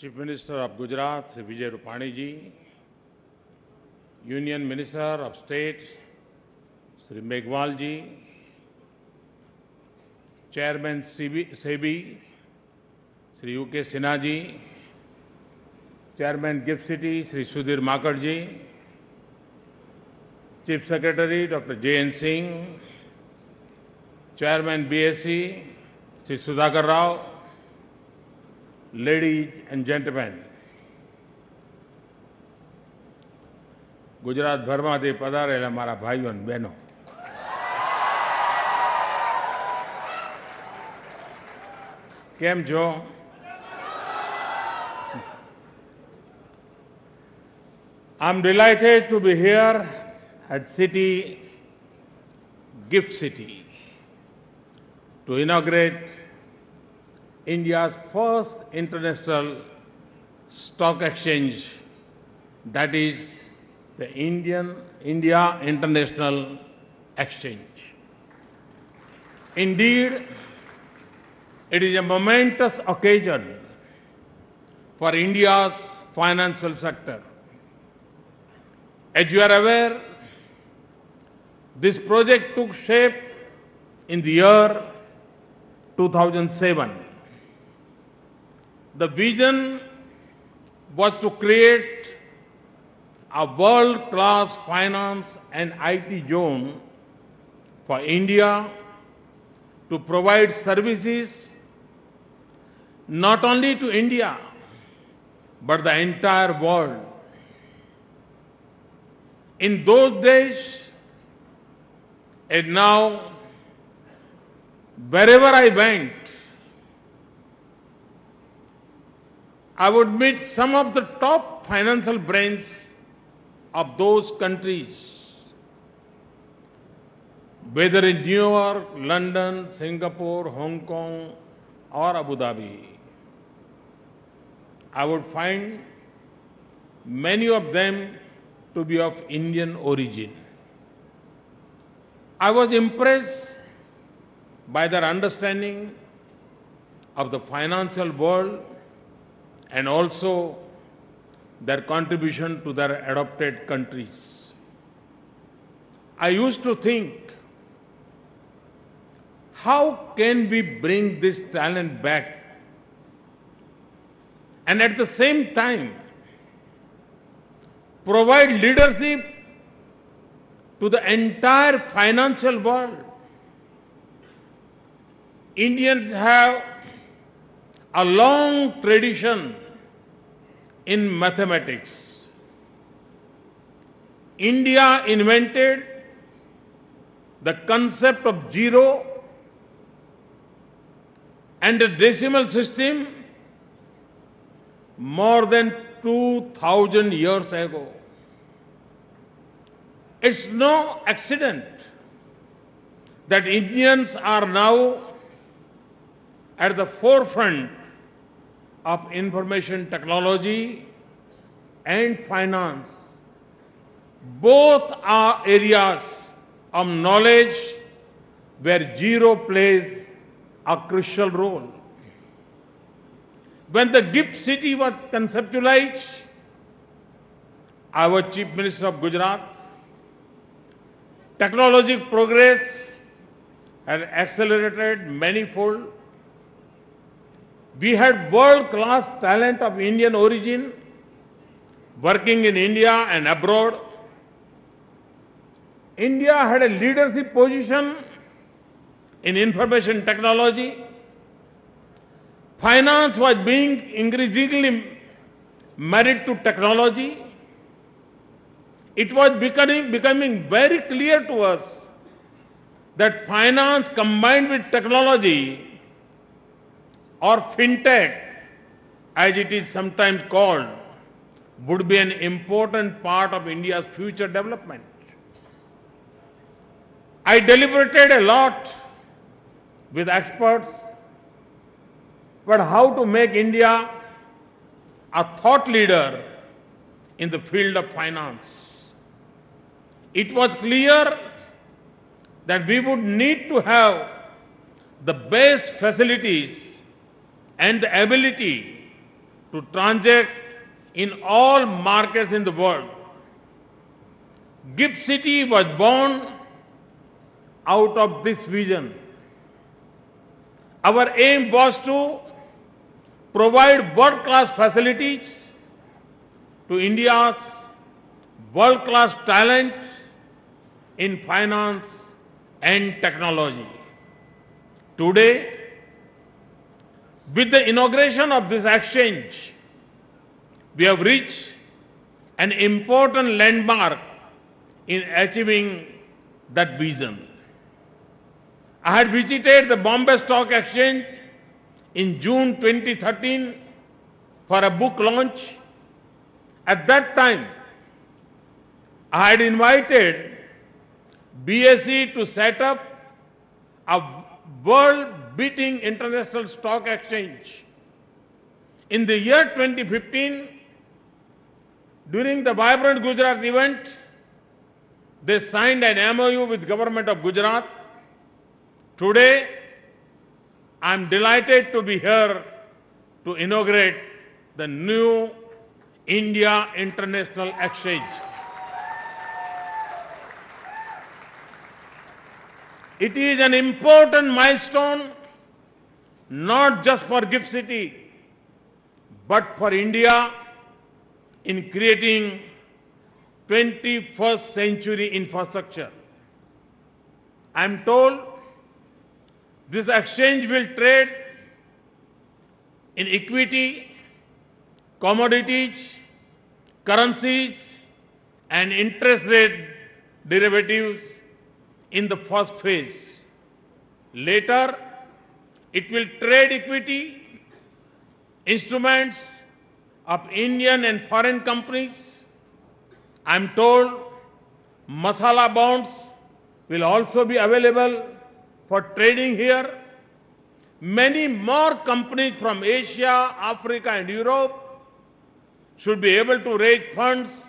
Chief Minister of Gujarat, Sri Vijay Rupani ji, Union Minister of State, Sri Meghwal ji, Chairman SEBI, Sri UK Sinha ji, Chairman Gift City, Sri Sudhir Makar ji, Chief Secretary, Dr. J.N. Singh, Chairman BSc, Sri Sudhakar Rao, ladies and gentlemen, Gujarat ભરમાંથી પધારેલા મારા ભાઈઓ અને બહેનો, કેમ છો? I'm delighted to be here at Gift City to inaugurate India's first international stock exchange, that is the India International Exchange. Indeed, it is a momentous occasion for India's financial sector. As you are aware, this project took shape in the year 2007. The vision was to create a world-class finance and IT zone for India to provide services not only to India, but the entire world. In those days, and now, wherever I went, I would meet some of the top financial brains of those countries, whether in New York, London, Singapore, Hong Kong, or Abu Dhabi. I would find many of them to be of Indian origin. I was impressed by their understanding of the financial world and also their contribution to their adopted countries. I used to think, how can we bring this talent back and at the same time provide leadership to the entire financial world? Indians have a long tradition in mathematics. India invented the concept of zero and the decimal system more than 2000 years ago. It's no accident that Indians are now at the forefront of information technology and finance. Both are areas of knowledge where zero plays a crucial role. When the Gift City was conceptualized, I was Chief Minister of Gujarat. Technological progress had accelerated manifold. We had world-class talent of Indian origin working in India and abroad. India had a leadership position in information technology. Finance was being increasingly married to technology. It was becoming very clear to us that finance combined with technology, or fintech, as it is sometimes called, would be an important part of India's future development. I deliberated a lot with experts about how to make India a thought leader in the field of finance. It was clear that we would need to have the best facilities and the ability to transact in all markets in the world. GIFT City was born out of this vision. Our aim was to provide world-class facilities to India's world-class talent in finance and technology. Today, with the inauguration of this exchange, we have reached an important landmark in achieving that vision. I had visited the Bombay Stock Exchange in June 2013 for a book launch. At that time, I had invited BSE to set up a world-beating international stock exchange. In the year 2015, during the Vibrant Gujarat event, they signed an MOU with Government of Gujarat. Today, I am delighted to be here to inaugurate the new India International Exchange. It is an important milestone, not just for GIFT City, but for India in creating 21st century infrastructure. I am told this exchange will trade in equity, commodities, currencies, and interest rate derivatives in the first phase. Later, it will trade equity, instruments of Indian and foreign companies. I am told masala bonds will also be available for trading here. Many more companies from Asia, Africa, and Europe should be able to raise funds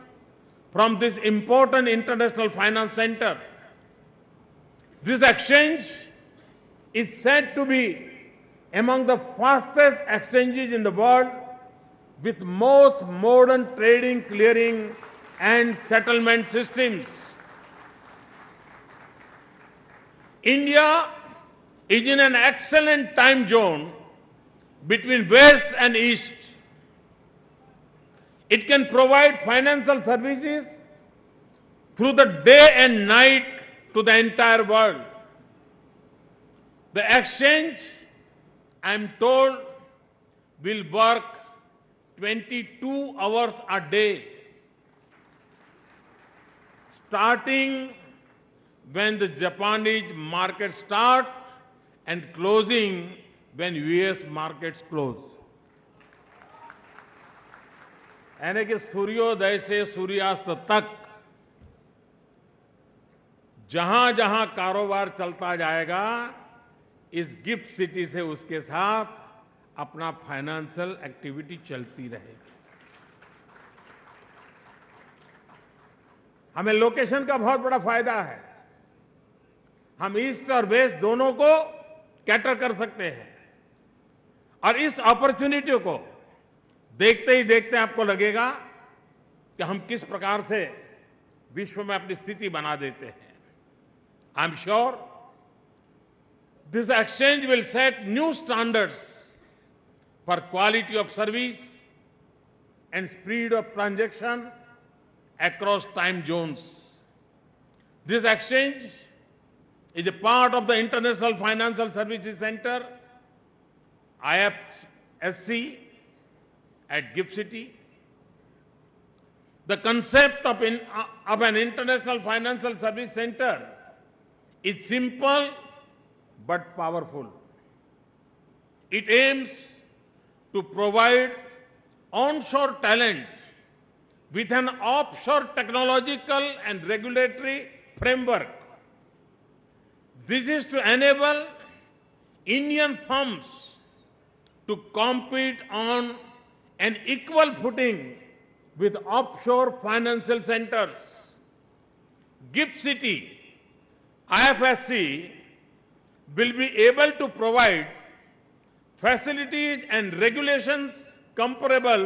from this important international finance center. This exchange is said to be among the fastest exchanges in the world, with most modern trading, clearing, and settlement systems. India is in an excellent time zone between West and East. It can provide financial services through the day and night to the entire world. The exchange, I am told, will work 22 hours a day, starting when the Japanese markets start and closing when US markets close. यानी कि सूर्योदय से सूर्यास्त तक जहां जहां कारोबार चलता जाएगा, इस गिफ्ट सिटी से उसके साथ अपना फाइनेंशियल एक्टिविटी चलती रहेगी। हमें लोकेशन का बहुत बड़ा फायदा है। हम ईस्ट और वेस्ट दोनों को कैटर कर सकते हैं और इस अपॉर्चुनिटी को देखते ही देखते आपको लगेगा कि हम किस प्रकार से विश्व में अपनी स्थिति बना देते हैं। I am sure this exchange will set new standards for quality of service and speed of transaction across time zones. This exchange is a part of the International Financial Services Center, IFSC, at GIFT City. The concept of an International Financial Service Center is simple but powerful. It aims to provide onshore talent with an offshore technological and regulatory framework. This is to enable Indian firms to compete on an equal footing with offshore financial centers. GIFT City, IFSC, will be able to provide facilities and regulations comparable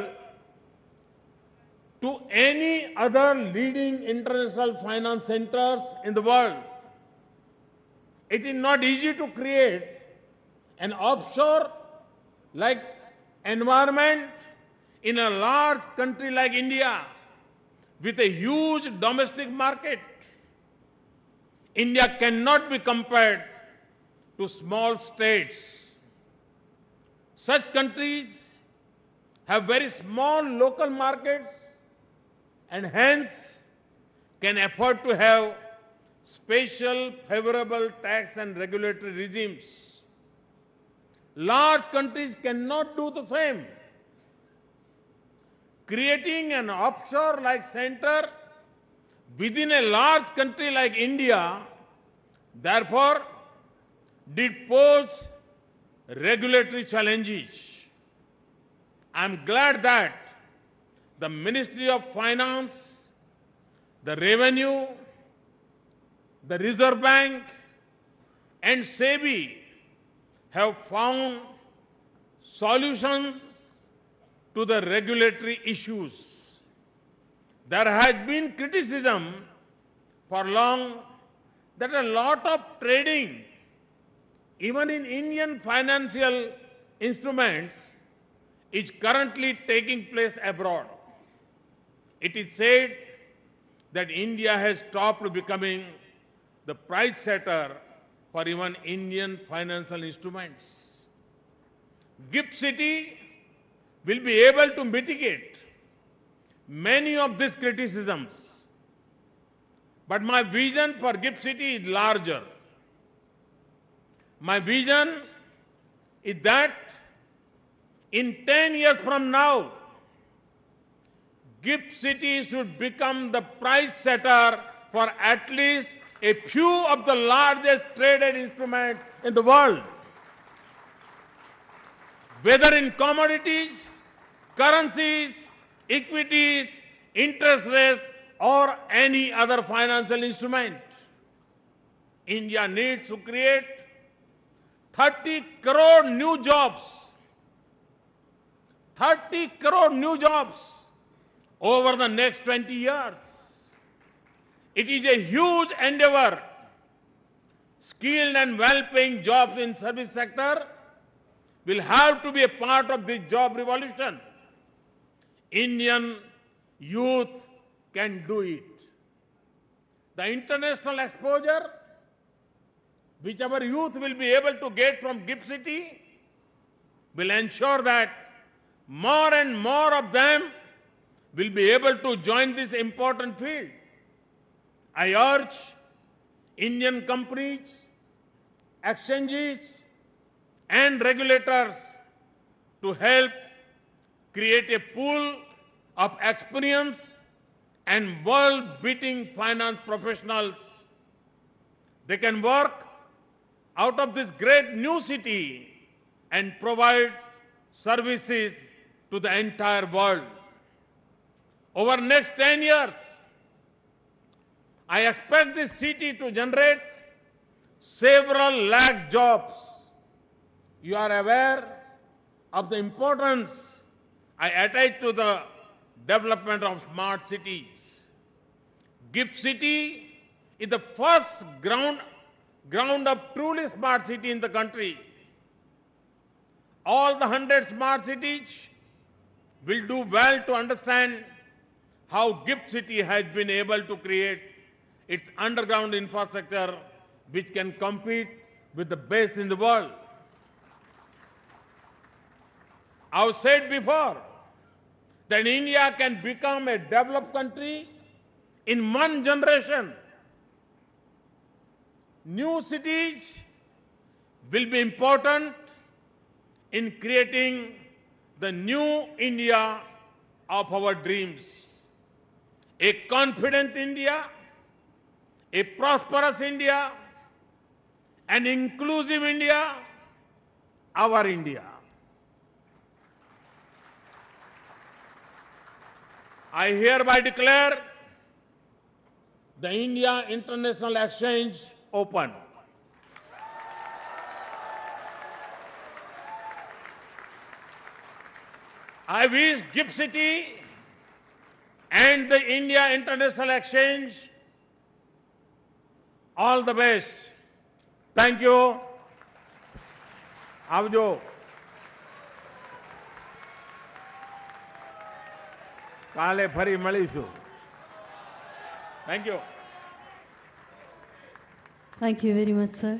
to any other leading international finance centers in the world. It is not easy to create an offshore like environment in a large country like India with a huge domestic market. India cannot be compared to small states. Such countries have very small local markets and hence can afford to have special favorable tax and regulatory regimes. Large countries cannot do the same. Creating an offshore-like center within a large country like India, therefore, did pose regulatory challenges. I am glad that the Ministry of Finance, the Revenue, the Reserve Bank, and SEBI have found solutions to the regulatory issues. There has been criticism for long that a lot of trading, even in Indian financial instruments, is currently taking place abroad. It is said that India has stopped becoming the price setter for even Indian financial instruments. GIFT City will be able to mitigate many of these criticisms. But my vision for GIFT City is larger. My vision is that in 10 years from now, GIFT City should become the price setter for at least a few of the largest traded instruments in the world. Whether in commodities, currencies, equities, interest rates, or any other financial instrument. India needs to create 30 crore new jobs. 30 crore new jobs over the next 20 years. It is a huge endeavor. Skilled and well-paying jobs in service sector will have to be a part of this job revolution. Indian youth can do it. The international exposure which our youth will be able to get from GIFT City will ensure that more and more of them will be able to join this important field. I urge Indian companies, exchanges, and regulators to help create a pool of experience and world-beating finance professionals. They can work out of this great new city and provide services to the entire world. Over the next 10 years, I expect this city to generate several lakh jobs. You are aware of the importance I attach to the development of smart cities. GIFT City is the first ground up truly smart city in the country. All the 100 smart cities will do well to understand how GIFT City has been able to create its underground infrastructure which can compete with the best in the world. I've said before that India can become a developed country in one generation. New cities will be important in creating the new India of our dreams. A confident India, a prosperous India, an inclusive India, our India. I hereby declare the India International Exchange open. I wish GIFT City and the India International Exchange all the best. Thank you. આવજો. કાલે ફરી મળીશું. Thank you. Thank you very much, sir.